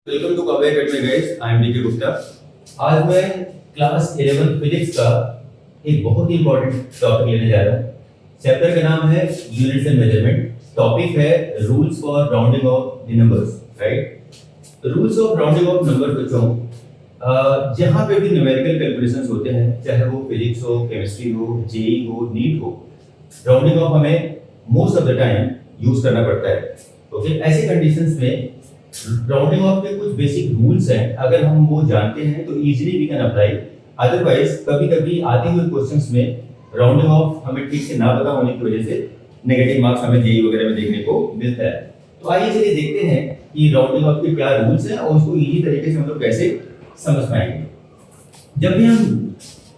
Welcome to Kavya academy guys, I am D K Gupta. आज मैं class 11 physics का एक बहुत ही इंपॉर्टेंट टॉपिक लेने जा रहा हूँ। चैप्टर का नाम है यूनिट्स एंड मेजरमेंट। टॉपिक है rules for rounding off the numbers, right. Rules of rounding off number बच्चों, जहाँ पे भी न्यूमेरिकल कैलकुलेशंस होते हैं, चाहे वो फिजिक्स हो, केमिस्ट्री हो, जेई हो, नीट हो, राउंडिंग ऑफ हमें most of the time use करना पड़ता है। ओके, ऐसे कंडीशंस में राउंडिंग ऑफ के कुछ बेसिक रूल्स हैं, अगर हम वो जानते हैं तो easily we can apply. Otherwise कभी कभी आते हुए क्वेश्चंस में राउंडिंग ऑफ हमें ठीक से ना पता होने की वजह से नेगेटिव मार्क्स हमें जेईई वगैरह में देखने को मिलता है। तो आइए चलिए देखते हैं कि राउंडिंग ऑफ के क्या रूल्स हैं और उसको इजी तरीके से हम लोग कैसे समझ पाएंगे। जब भी हम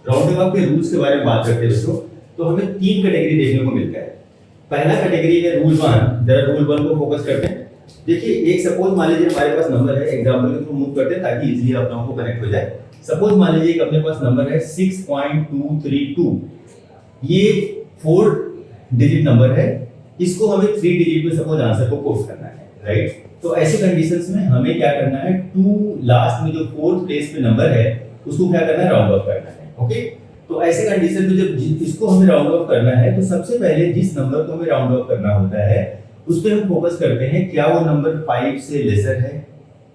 राउंडिंग ऑफ के रूल्स के बारे में बात करते हैं दोस्तों, तो हमें तीन कैटेगरी देखने को मिलता है। पहला कैटेगरी है रूल 1। जरा रूल 1 को फोकस करते हैं। देखिए, एक सपोज मान लीजिए हमारे पास नंबर है, एग्जांपल के थ्रू मूव करते हैं ताकि इजीली आप लोगों को कनेक्ट हो जाए। सपोज मान लीजिए कि अपने पास नंबर है 6.232। ये 4 डिजिट नंबर है, इसको हमें 3 डिजिट में सपोज आंसर को कोट करना है, राइट। तो ऐसे कंडीशंस में हमें क्या करना है, 2 लास्ट में जो 4th प्लेस पे नंबर है उसको क्या करना है, राउंड ऑफ करना है। ओके, तो ऐसे कंडीशन में जब इसको हमें राउंड ऑफ करना है तो सबसे पहले जिस नंबर को हमें राउंड ऑफ करना होता है उस पे हम फोकस करते हैं, क्या वो नंबर 5 से लेसर है,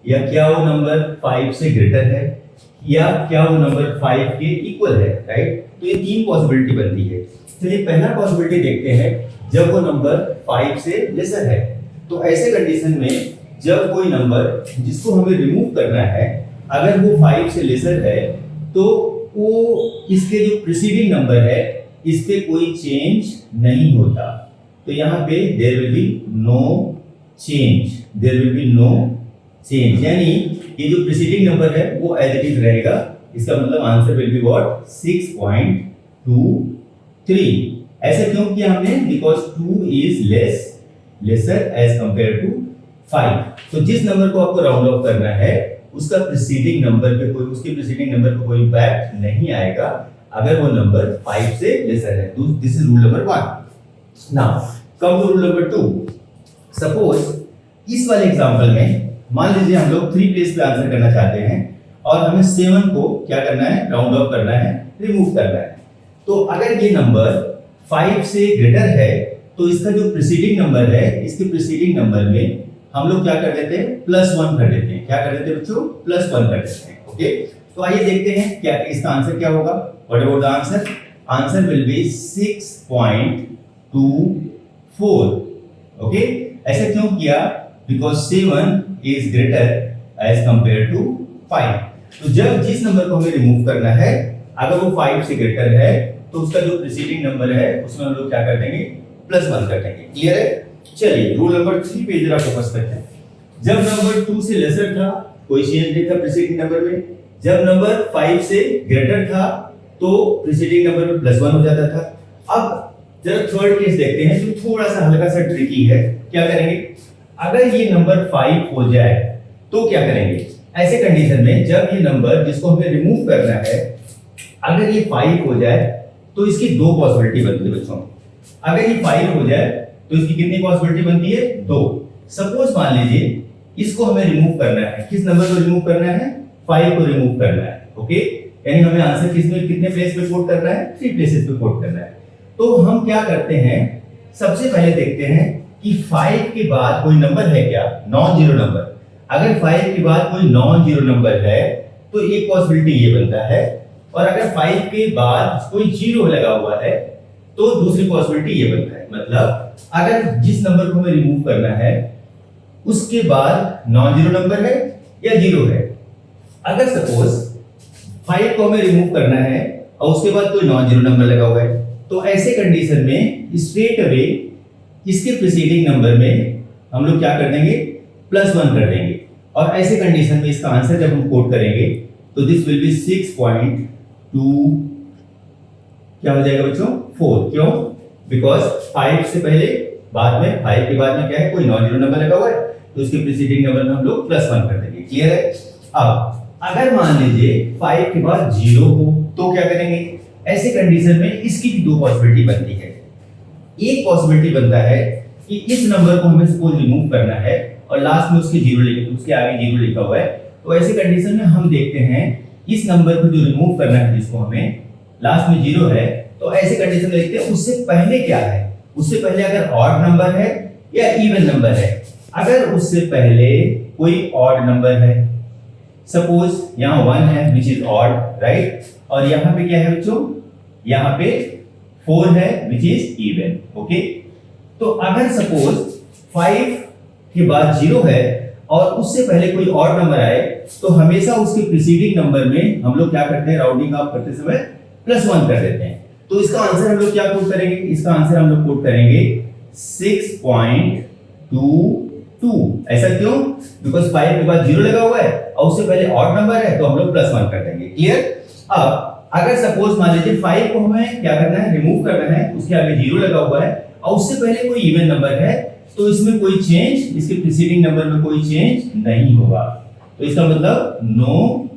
या क्या वो नंबर 5 से ग्रेटर है, या क्या वो नंबर 5 के इक्वल है, राइट। तो ये तीन पॉसिबिलिटी बनती है। चलिए पहला पॉसिबिलिटी देखते हैं, जब वो नंबर 5 से लेसर है। तो ऐसे कंडीशन में जब कोई नंबर जिसको हमें रिमूव करना है, अगर वो 5 से लेसर है तो वो इसके जो प्रीसीडिंग नंबर है इस पे कोई चेंज नहीं होता। तो यहाँ पे there will be no change, there will be no change, यानी ये जो प्रीसीडिंग नंबर है वो एज इट इज रहेगा। इसका मतलब आंसर विल बी व्हाट, 6.23। ऐसा क्यों किया हमने, because 2 is lesser as compare to 5। तो जिस नंबर को आपको राउंड ऑफ करना है उसका प्रीसीडिंग नंबर पे कोई, उसके प्रीसीडिंग नंबर पे कोई इम्पैक्ट नहीं आएगा अगर वो नंबर 5 से लेसर है। This is rule number 1। Now come to rule number 2। Suppose इस वाले एग्जांपल में मान लीजिए हम लोग 3 प्लेस पे आंसर करना चाहते हैं और हमें 7 को क्या करना है, राउंड ऑफ करना है, रिमूव करना है। तो अगर ये नंबर 5 से ग्रेटर है तो इसका जो प्रीसीडिंग नंबर है, इसके प्रीसीडिंग नंबर में हम लोग क्या कर देते हैं, +1 कर देते हैं। क्या कर देते हैं बच्चों, +1 कर देते हैं। ओके, तो आइए देखते हैं क्या इसका आंसर क्या होगा। What about the answer, answer will be 6.24। Okay, ऐसा क्यों किया, because 7 is greater as compare to 5। तो जब जिस नंबर को हमें रिमूव करना है, अगर वो 5 से ग्रेटर है तो उसका जो प्रीसीडिंग नंबर है उसमें हम लोग क्या कर देंगे, +1 कर देंगे। क्लियर है। चलिए रूल नंबर 3 पे जरा फोकस करते हैं। जब नंबर 2 से लेसर था कोई चेंज नहीं था प्रीसीडिंग नंबर में। जब नंबर 5 से ग्रेटर था तो प्रीसीडिंग नंबर में +1 हो जाता था। अब जरा थर्ड केस देखते हैं जो थोड़ा सा हल्का सा ट्रिकी है। क्या करेंगे, अगर ये नंबर 5 हो जाए तो क्या करेंगे। ऐसे कंडीशन में जब ये नंबर जिसको हमें रिमूव करना है, अगर ये 5 हो जाए तो इसकी 2 पॉसिबिलिटी बनती है बच्चों। अगर ये 5 हो जाए तो इसकी कितनी पॉसिबिलिटी बनती है, 2। सपोज मान लीजिए इसको हमें रिमूव करना है, किस नंबर को रिमूव करना है, 5 को रिमूव करना है। ओके, यानी हमें आंसर कितने प्लेस पे कोट करना है, 3 प्लेसेस पे कोट करना है। तो हम क्या करते हैं, सबसे पहले देखते हैं कि 5 के बाद कोई नंबर है क्या, नॉन जीरो नंबर। अगर 5 के बाद कोई नॉन जीरो नंबर है तो एक पॉसिबिलिटी ये बनता है, और अगर 5 के बाद कोई जीरो लगा हुआ है तो दूसरी पॉसिबिलिटी ये बनता है। मतलब अगर जिस नंबर को हमें रिमूव करना है उसके बाद नॉन जीरो नंबर है या जीरो है। अगर सपोज 5 को हमें रिमूव करना है और उसके बाद कोई नॉन जीरो नंबर लगा हुआ है, तो ऐसे कंडीशन में स्ट्रेट अवे इसके प्रीसीडिंग नंबर में हम लोग क्या कर देंगे, +1 कर देंगे। और ऐसे कंडीशन में इसका आंसर जब हम कोट करेंगे तो दिस विल बी 6.2 क्या हो जाएगा बच्चों, 4। क्यों, बिकॉज 5 से पहले बाद में, 5 के बाद में क्या है, कोई नॉन जीरो नंबर लगा हुआ है, तो उसके प्रीसीडिंग नंबर में हम लोग +1 कर देंगे। क्लियर है। अब अगर मान लीजिए 5 के बाद 0 हो तो क्या करेंगे। ऐसे कंडीशन में इसकी भी 2 पॉसिबिलिटी बनती है। एक पॉसिबिलिटी बनता है कि इस नंबर को हमें सपोज रिमूव करना है और लास्ट में उसके उसके आगे जीरो लिखा हुआ है, तो ऐसी कंडीशन में हम देखते हैं इस नंबर को जो रिमूव करना है, जिसको हमें लास्ट में जीरो है, तो ऐसे कंडीशन में देखते हैं उससे पहले क्या है। उससे पहले अगर ऑड नंबर है या इवन नंबर है। अगर उससे पहले कोई ऑड नंबर है, सपोज यहाँ 1 है विच इज ऑड, राइट, और यहाँ पे क्या है बच्चों, यहाँ पे 4 है विच इज इवन, ओके। तो अगर सपोज 5 के बाद 0 है और उससे पहले कोई ऑड नंबर आए, तो हमेशा उसके प्रीसीडिंग नंबर में हम लोग क्या करते हैं, राउंडिंग ऑफ करते समय +1 कर देते हैं। तो इसका आंसर हम लोग क्या कोट करेंगे, इसका आंसर हम लोग कोट करेंगे 6.22। ऐसा क्यों, बिकॉज 5 के बाद 0 लगा हुआ है और उससे पहले ऑड नंबर है, तो हम लोग +1 कर देंगे। क्लियर। अब अगर सपोज मान लीजिए 5 को हमें क्या करना है, रिमूव करना है, उसके आगे 0 लगा हुआ है और उससे पहले कोई इवन नंबर है, तो इसमें कोई चेंज, इसके प्रीसीडिंग नंबर में कोई चेंज नहीं होगा, तो इसका मतलब नो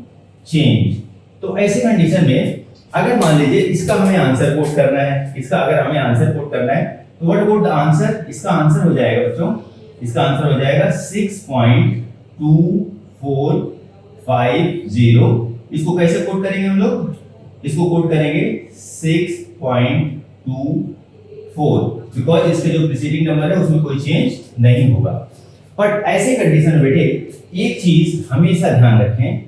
चेंज। तो ऐसी कंडीशन में अगर मान लीजिए इसका हमें आंसर कोट करना है, इसका अगर हमें आंसर कोट करना है, तो व्हाट अबाउट द आंसर, इसका आंसर हो जाएगा बच्चों, इसका आंसर हो जाएगा 6.2450। इसको कैसे कोट करेंगे हम लोग, इसको कोट करेंगे 6.24, बिकॉज इसके जो प्रीसीडिंग नंबर है उसमें कोई चेंज नहीं होगा। बट ऐसे कंडीशन में बेटे एक चीज हमेशा ध्यान रखें,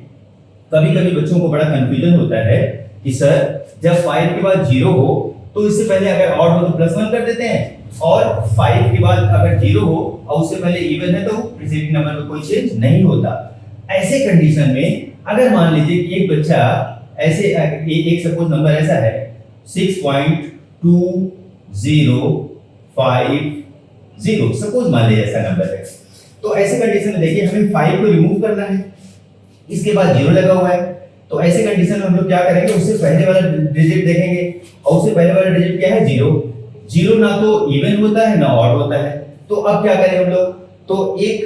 कभी कभी बच्चों को बड़ा कंफ्यूजन होता है कि सर जब 5 के बाद 0 हो तो इससे पहले अगर ऑड हो तो +1 कर देते हैं, और 5 के बाद अगर 0 हो और उससे पहले इवन है तो प्रीसीडिंग नंबर में कोई चेंज नहीं होता। ऐसे कंडीशन में अगर मान लीजिए कि एक बच्चा ऐसे एक सपोज नंबर ऐसा है 6.2050, सपोज मान लीजिए ऐसा नंबर है, तो ऐसे कंडीशन में देखिए हमें 5 को रिमूव करना है, इसके बाद 0 लगा हुआ है, तो ऐसे कंडीशन में हम लोग क्या करेंगे, उससे पहले वाला डिजिट देखेंगे और उससे पहले वाला डिजिट क्या है, 0। 0 ना तो इवन होता है ना ऑड होता है, तो अब क्या करें हम लोग, तो एक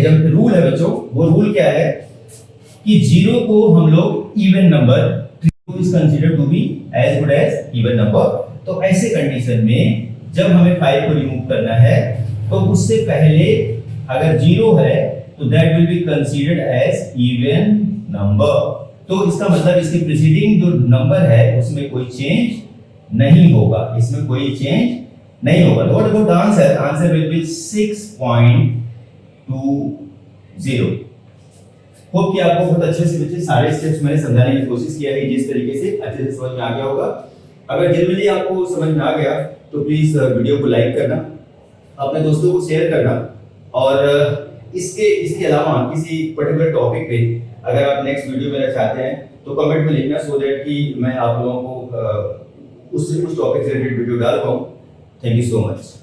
जब रूल है बच्चों, वो रूल क्या है कि 0 को हम लोग even number is considered to be as good as even number. तो ऐसे कंडीशन में जब हमें 5 को रिमूव करना है, तो उससे पहले अगर 0 है तो that will be considered as even number. तो इसका मतलब इसके प्रीसीडिंग जो नंबर है उसमें कोई चेंज नहीं होगा, इसमें कोई चेंज नहीं होगा। What about the answer, answer will B 6.20। Hope कि आपको बहुत अच्छे से बच्चे सारे स्टेप्स मैंने समझाने की कोशिश किया है, जिस तरीके से अच्छे से समझ में आ गया होगा। अगर जनरली आपको समझ में आ गया तो प्लीज वीडियो को लाइक करना, अपने दोस्तों को शेयर करना, और इसके अलावा किसी पर्टिकुलर टॉपिक पे अगर आप नेक्स्ट वीडियो मेरा चाहते हैं तो कमेंट में लिखना, सो दैट कि मैं आप लोगों को उस टॉपिक से रिलेटेड वीडियो डाल पाऊँ। Thank you so much.